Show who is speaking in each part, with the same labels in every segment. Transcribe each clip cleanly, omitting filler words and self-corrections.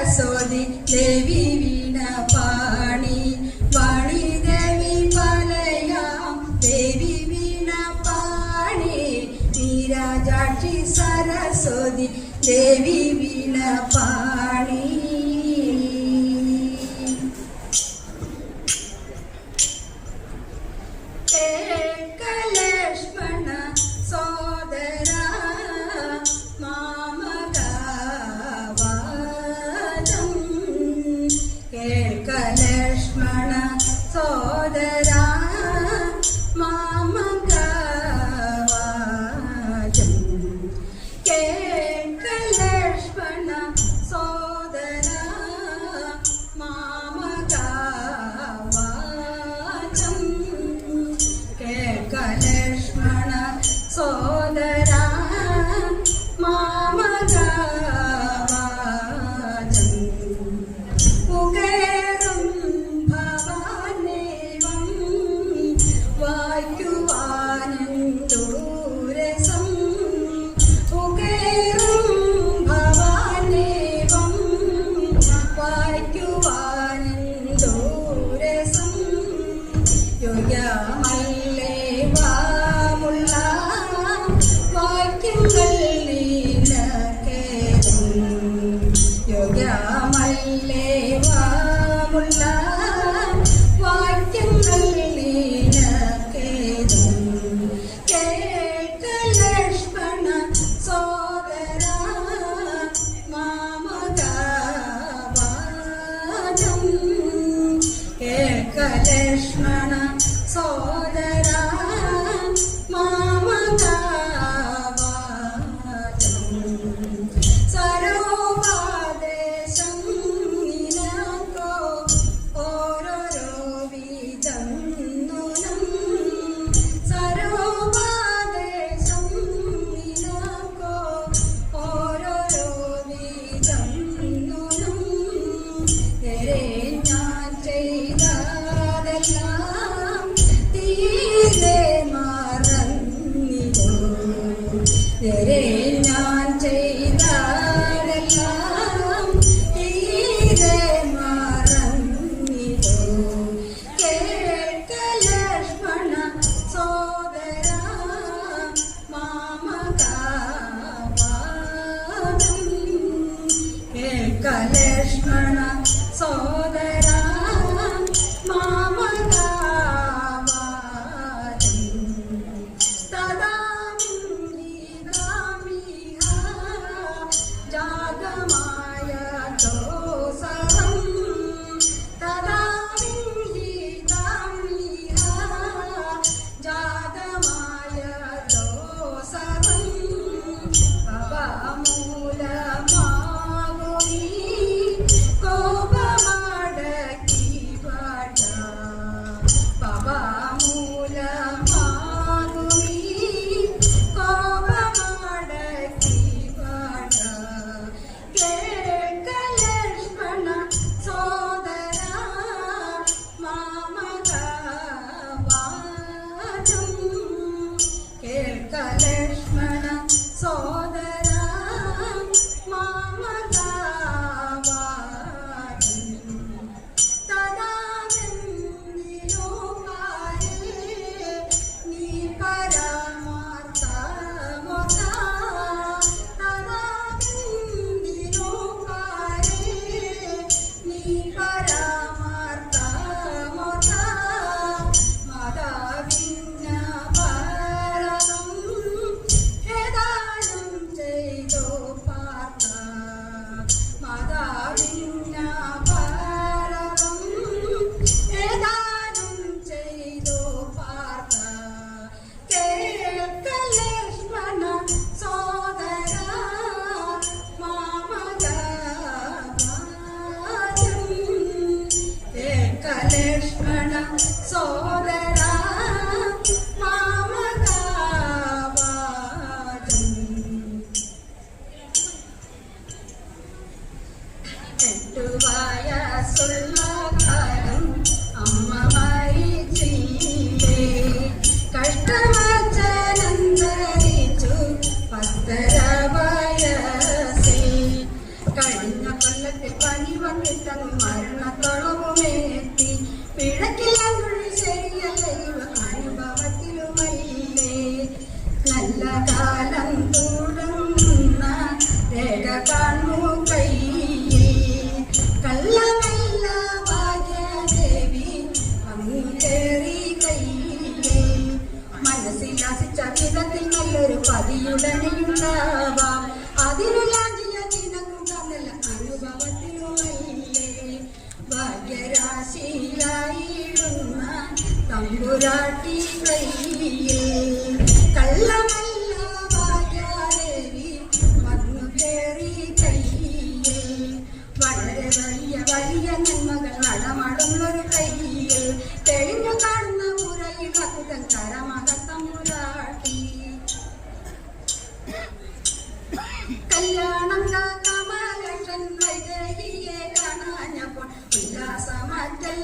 Speaker 1: സരസ്വതി ദേവി വീണ പാണി വാണി ദേവി പലയാം ദേവി വീണ പാണി നീരാജാക്ഷി സരസ്വതി ദേവി വീണ പാണി ലക്ഷ്മണ സോദര മാമകവാചം കേൾക്ക ലക്ഷ്മണ സോദര മാമകവാചം കേൾക്ക ലക്ഷ്മണ സോദര യോഗ്യമല്ലേ വാമുള്ള വാക്യങ്ങൾ നീലക്കേതും യോഗ്യമല്ലേ വാമുള്ള വാക്യങ്ങൾ നീലക്കേതും കേൾക്ക ലക്ഷ്മണ സോദര മാമകവാചം കേൾക്ക ലക്ഷ്മണ സോദര മാമകവാചം സരോപാദേശം നിനക്കോ ഓരോരോ വിധം നൂനം സരോപാദേശം നിനക്കോ ഓരോരോ വിധം നൂനം ഞാൻ ചെയ്തതെല്ലാം തീരെ മറന്നിടൂ ഞാൻ ചെയ്തതെല്ലാം തീരെ മറന്നിടൂ കേൾക്ക ലക്ഷ്മണ സോദര മാമകവാചം കേൾക്ക ലക്ഷ്മണ സോദര ജാതമായ ദോസരം തദാമിഹിതാമിഹ ജാതമായ ദോസരം പവമൂലമാകുമീ കോപമടക്കി പാട പവമൂലമാകുമീ കോപമടക്കി പാട കേൾക്ക ലക്ഷ്മണ സോദര മാമകവാചം കേൾക്ക ലക്ഷ്മണ സോദര മാമകവാചം തദാനന്ദിനോ പാരേ നീ പരമാർത്ഥമോദ തദാനന്ദിനോ പാരേ നീ പരമാർത്ഥമോദ മാതാവിന്ന ഭാരതം ഏതാനും ചെയ്തോ പാർത്ത മാതാവിന്ന ഭാരതം ഏതാനും ചെയ്തോ പാർത്ത കേൾക്ക ലക്ഷ്മണ സോദര മാമകവാചം കേൾക്ക ലക്ഷ്മണ സോദര മാമകവാചം എട്ടുവയസ്സുള്ള കാലം അമ്മ മരിച്ചില്ലേ കഷ്ടമച്ചനന്തരിച്ചു 10 വയസ്സിൽ കഴിഞ്ഞ കൊല്ലത്തിൽ വിട്ടങ്ങ് മരണത്തോളവുമേത്തി പിഴക്കില്ല ശരിയല്ലേ അനുഭവത്തിലുമല്ലേ നല്ല കാലം തുടങ്ങുന്ന രേഖ കാണു കയ്യിൽ കള്ളമല്ല ഭാഗ്യദേവി അങ്ങ് കേറി കയ്യിൽ മനസ്സിലാസിച്ച വിധത്തിൽ നല്ലൊരു പതിയുടനെയുണ്ടാവാം അതിനു ലാഞ്ചിയ ദിനകുണ്ടല്ല അനുഭവത്തിലുമല്ലേ ഭാഗ്യരാശിയായിടുന്ന തമ്പുരാട്ടി കയ്യിൽ കള്ളമല്ല ഭാഗ്യദേവി വന്നു കേറി കയ്യിൽ വളരെ വലിയ വലിയ നന്മകൾ നടമടന്നൊരു കയ്യിൽ തെളിഞ്ഞു കാണുന്ന മുറയിൽ കക്കുതൻ കരമകത്തമ്പുരാട്ടി കല്യാണം കാമലക്ഷൻ വൈദേഹിയെ കാണാഞ്ഞപ്പോൾ ഉല്ലാസമറ്റെല്ലാരോടും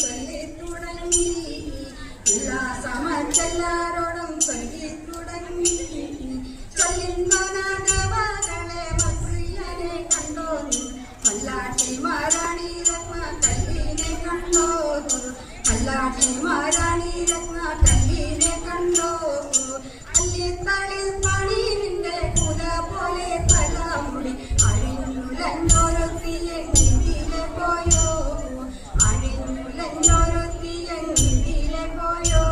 Speaker 1: ചൊല്ലി തുടങ്ങി ഉല്ലാസമറ്റെല്ലാരോടും ചൊല്ലി തുടങ്ങി ചൊല്ലിന്മനദേവകളെ മത്സ്യനെ കണ്ടോ മല്ലാട്ടിമാരാണി രത്ന കല്ലിനെ കണ്ടോ മല്ലാട്ടിമാരാണി രത്ന കല്ലിനെ കണ്ടോ അല്ലിത്തളിൽ പണി നിന്റെ കുല പോലെ തലമുടി അഴിഞ്ഞുലഞ്ഞോരൊത്തിയെങ്കിലെ പോയോ അഴിഞ്ഞുലഞ്ഞോരൊത്തിയെങ്കിലെ പോയോ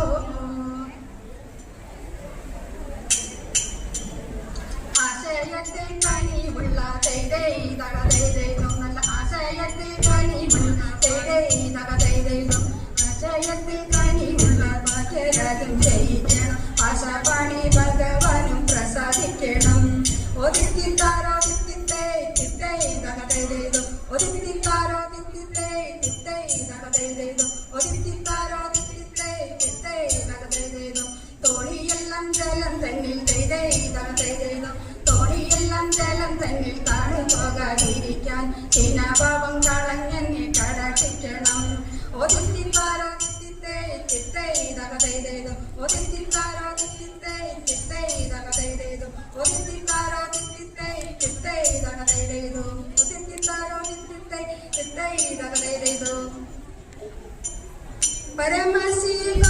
Speaker 1: ആശയത്തിൽ കനിവുള്ള തൈതൈതക തൈതൈതം നല്ല ആശയത്തിൽ കനിവുള്ള തൈതൈതക തൈതൈതം ആശയത്തിൽ കനിവുള്ള ഭാഗ്യരാജം ജയിക്കണം പാശപാണി ഭഗവാനും പ്രസാദിക്കണം ഒതിത്തിത്താരോ തിത്തിത്തേ തിത്തൈതക തൈതൈതം ഒതിത്തിത്താരോ തിത്തിത്തേ തിത്തൈതക തൈതൈതം ഒതിത്തിത്താരോ തിത്തിത്തേ തിത്തൈതക തൈതൈതം തോണിയെല്ലാം ജലം തന്നിൽ തൈതൈതക തൈതൈതം തോണിയെല്ലാം ജലം തന്നിൽ താണു പോകാതിരിക്കാൻ ചീനാഭാവം കളഞ്ഞെന്നെ കടക്ഷിക്കണം ഒതിത്തിത്താരോ തിത്തിത്തേ തിത്തൈതക തൈതൈതം ഒതിത്തിത്താരോ തിത്തിത്തേ തിത്തൈതക തൈതൈതം ഒതിത്തിത്താരോ തിത്തിത്തേ തിത്തൈതക തൈതൈതം ഒതിത്തിത്താരോ തിത്തിത്തേ തിത്തൈതക തൈതൈതം പരമശിവ